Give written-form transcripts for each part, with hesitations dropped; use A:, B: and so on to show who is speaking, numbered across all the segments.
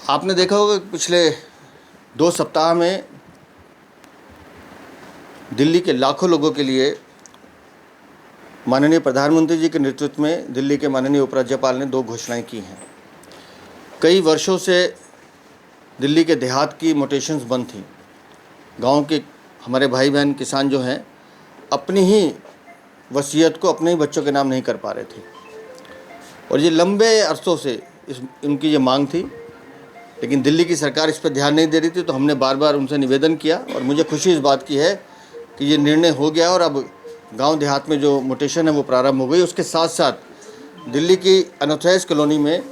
A: आपने देखा होगा कि पिछले 2 सप्ताह में दिल्ली के लाखों लोगों के लिए माननीय प्रधानमंत्री जी के नेतृत्व में दिल्ली के माननीय उपराज्यपाल ने 2 घोषणाएं की हैं। कई वर्षों से दिल्ली के देहात की मोटेशंस बंद थी। गांव के हमारे भाई बहन किसान जो हैं अपनी ही वसीयत को अपने ही बच्चों के नाम नहीं कर पा रहे थे और ये लंबे अरसों से इनकी ये मांग थी, लेकिन दिल्ली की सरकार इस पर ध्यान नहीं दे रही थी। तो हमने बार बार उनसे निवेदन किया और मुझे खुशी इस बात की है कि ये निर्णय हो गया और अब गांव देहात में जो मोटेशन है वो प्रारंभ हो गई। उसके साथ साथ दिल्ली की अनॉथराइज्ड कॉलोनी में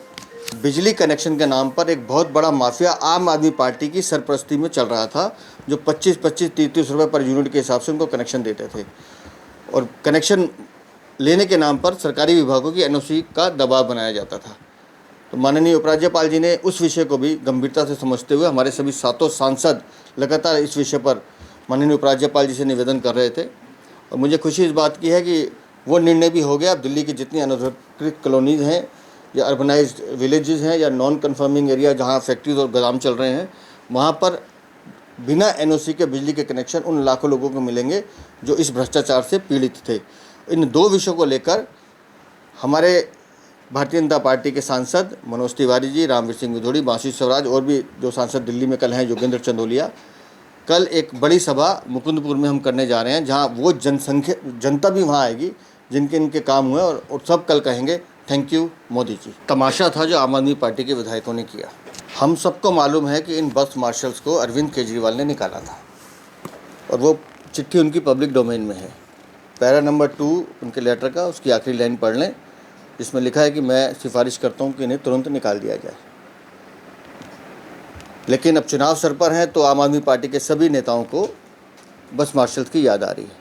A: बिजली कनेक्शन के नाम पर एक बहुत बड़ा माफिया आम आदमी पार्टी की सरपरस्ती में चल रहा था, जो 25-25, 30-30 रुपये पर यूनिट के हिसाब से उनको कनेक्शन देते थे और कनेक्शन लेने के नाम पर सरकारी विभागों की एनओसी का दबाव बनाया जाता था। तो माननीय उपराज्यपाल जी ने उस विषय को भी गंभीरता से समझते हुए हमारे सभी 7 सांसद लगातार इस विषय पर माननीय उपराज्यपाल जी से निवेदन कर रहे थे और मुझे खुशी इस बात की है कि वो निर्णय भी हो गया। अब दिल्ली की जितनी अनधिकृत कॉलोनीज़ हैं या अर्बनाइज्ड विलेजेस हैं या नॉन कन्फर्मिंग एरिया जहाँ फैक्ट्रीज और गोदाम चल रहे हैं, वहाँ पर बिना एनओसी के बिजली के कनेक्शन उन लाखों लोगों को मिलेंगे जो इस भ्रष्टाचार से पीड़ित थे। इन 2 विषयों को लेकर हमारे भारतीय जनता पार्टी के सांसद मनोज तिवारी जी, रामवीर सिंह विधोड़ी, बांसी स्वराज और भी जो सांसद दिल्ली में कल हैं, योगेंद्र चंदोलिया, कल एक बड़ी सभा मुकुंदपुर में हम करने जा रहे हैं, जहां वो जनता भी वहां आएगी जिनके इनके काम हुए और सब कल कहेंगे थैंक यू मोदी जी। तमाशा था जो आम आदमी पार्टी के विधायकों ने किया। हम सबको मालूम है कि इन बस मार्शल्स को अरविंद केजरीवाल ने निकाला था और वो चिट्ठी उनकी पब्लिक डोमेन में है। पैरा नंबर 2 उनके लेटर का, उसकी आखिरी लाइन पढ़ लें, जिसमें लिखा है कि मैं सिफारिश करता हूं कि इन्हें तुरंत निकाल दिया जाए। लेकिन अब चुनाव सर पर हैं तो आम आदमी पार्टी के सभी नेताओं को बस मार्शल्स की याद आ रही है।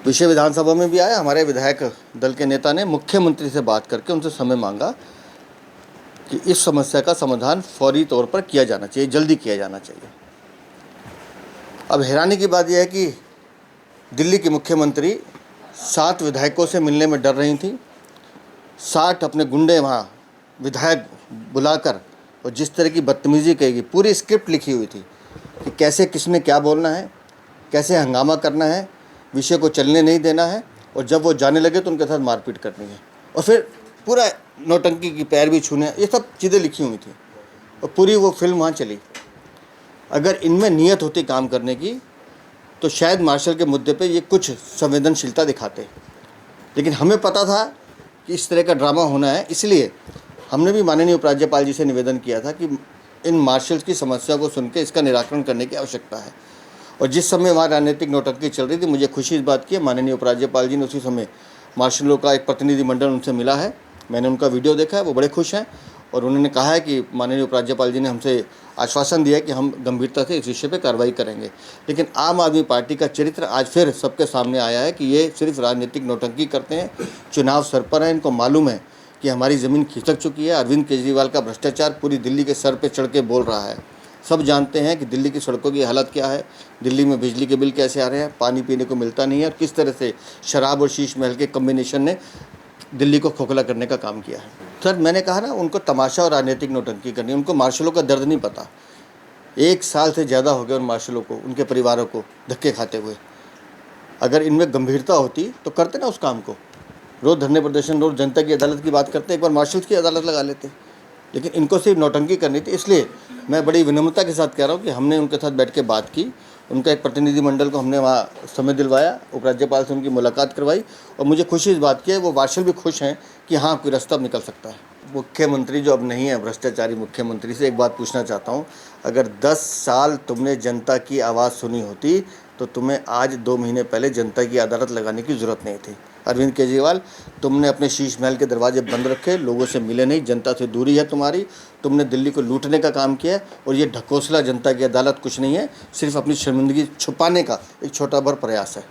A: विषय विधानसभा में भी आया। हमारे विधायक दल के नेता ने मुख्यमंत्री से बात करके उनसे समय मांगा कि इस समस्या का समाधान फौरी तौर पर किया जाना चाहिए, जल्दी किया जाना चाहिए। अब हैरानी की बात यह है कि दिल्ली की मुख्यमंत्री 7 विधायकों से मिलने में डर रही थी। 60 अपने गुंडे वहाँ विधायक बुलाकर और जिस तरह की बदतमीज़ी कहेगी, पूरी स्क्रिप्ट लिखी हुई थी कि कैसे किसने क्या बोलना है, कैसे हंगामा करना है, विषय को चलने नहीं देना है और जब वो जाने लगे तो उनके साथ मारपीट करनी है और फिर पूरा नौटंकी की पैर भी छूने, ये सब चीज़ें लिखी हुई थी और पूरी वो फिल्म वहाँ चली। अगर इनमें नीयत होती काम करने की तो शायद मार्शल के मुद्दे पे ये कुछ संवेदनशीलता दिखाते, लेकिन हमें पता था कि इस तरह का ड्रामा होना है। इसलिए हमने भी माननीय उपराज्यपाल जी से निवेदन किया था कि इन मार्शल्स की समस्या को सुन के इसका निराकरण करने की आवश्यकता है। और जिस समय वहाँ राजनीतिक नौटंकी चल रही थी, मुझे खुशी इस बात की है माननीय उपराज्यपाल जी ने उसी समय मार्शलों का एक प्रतिनिधिमंडल उनसे मिला है। मैंने उनका वीडियो देखा है, वो बड़े खुश हैं और उन्होंने कहा है कि माननीय उपराज्यपाल जी ने हमसे आश्वासन दिया है कि हम गंभीरता से इस विषय पर कार्रवाई करेंगे। लेकिन आम आदमी पार्टी का चरित्र आज फिर सबके सामने आया है कि ये सिर्फ राजनीतिक नौटंकी करते हैं। चुनाव सर पर है, इनको मालूम है कि हमारी ज़मीन खिसक चुकी है। अरविंद केजरीवाल का भ्रष्टाचार पूरी दिल्ली के सर पे चढ़ के बोल रहा है। सब जानते हैं कि दिल्ली की सड़कों की हालत क्या है, दिल्ली में बिजली के बिल कैसे आ रहे हैं, पानी पीने को मिलता नहीं है और किस तरह से शराब और शीश महल के कम्बिनेशन ने दिल्ली को खोखला करने का काम किया है। सर, मैंने कहा ना, उनको तमाशा और राजनीतिक नौटंकी करनी, उनको मार्शलों का दर्द नहीं पता। 1 साल से ज़्यादा हो गया उन मार्शलों को, उनके परिवारों को धक्के खाते हुए। अगर इनमें गंभीरता होती तो करते ना उस काम को। रोज़ धरने प्रदर्शन, रोज़ जनता की अदालत की बात करते, एक बार मार्शल्स की अदालत लगा लेते। लेकिन इनको सिर्फ नौटंकी करनी थी। इसलिए मैं बड़ी विनम्रता के साथ कह रहा हूँ कि हमने उनके साथ बैठ के बात की, उनका एक प्रतिनिधिमंडल को हमने वहाँ समय दिलवाया, उपराज्यपाल से उनकी मुलाकात करवाई और मुझे खुशी इस बात की है, वो मार्शल भी खुश हैं कि हाँ, कोई रास्ता निकल सकता है। मुख्यमंत्री जो अब नहीं है, भ्रष्टाचारी मुख्यमंत्री से एक बात पूछना चाहता हूँ, अगर 10 साल तुमने जनता की आवाज़ सुनी होती तो तुम्हें आज 2 महीने पहले जनता की अदालत लगाने की ज़रूरत नहीं थी। अरविंद केजरीवाल, तुमने अपने शीश महल के दरवाजे बंद रखे, लोगों से मिले नहीं, जनता से दूरी है तुम्हारी, तुमने दिल्ली को लूटने का काम किया है और ये ढकोसला जनता की अदालत कुछ नहीं है, सिर्फ अपनी शर्मिंदगी छुपाने का एक छोटा भर प्रयास है।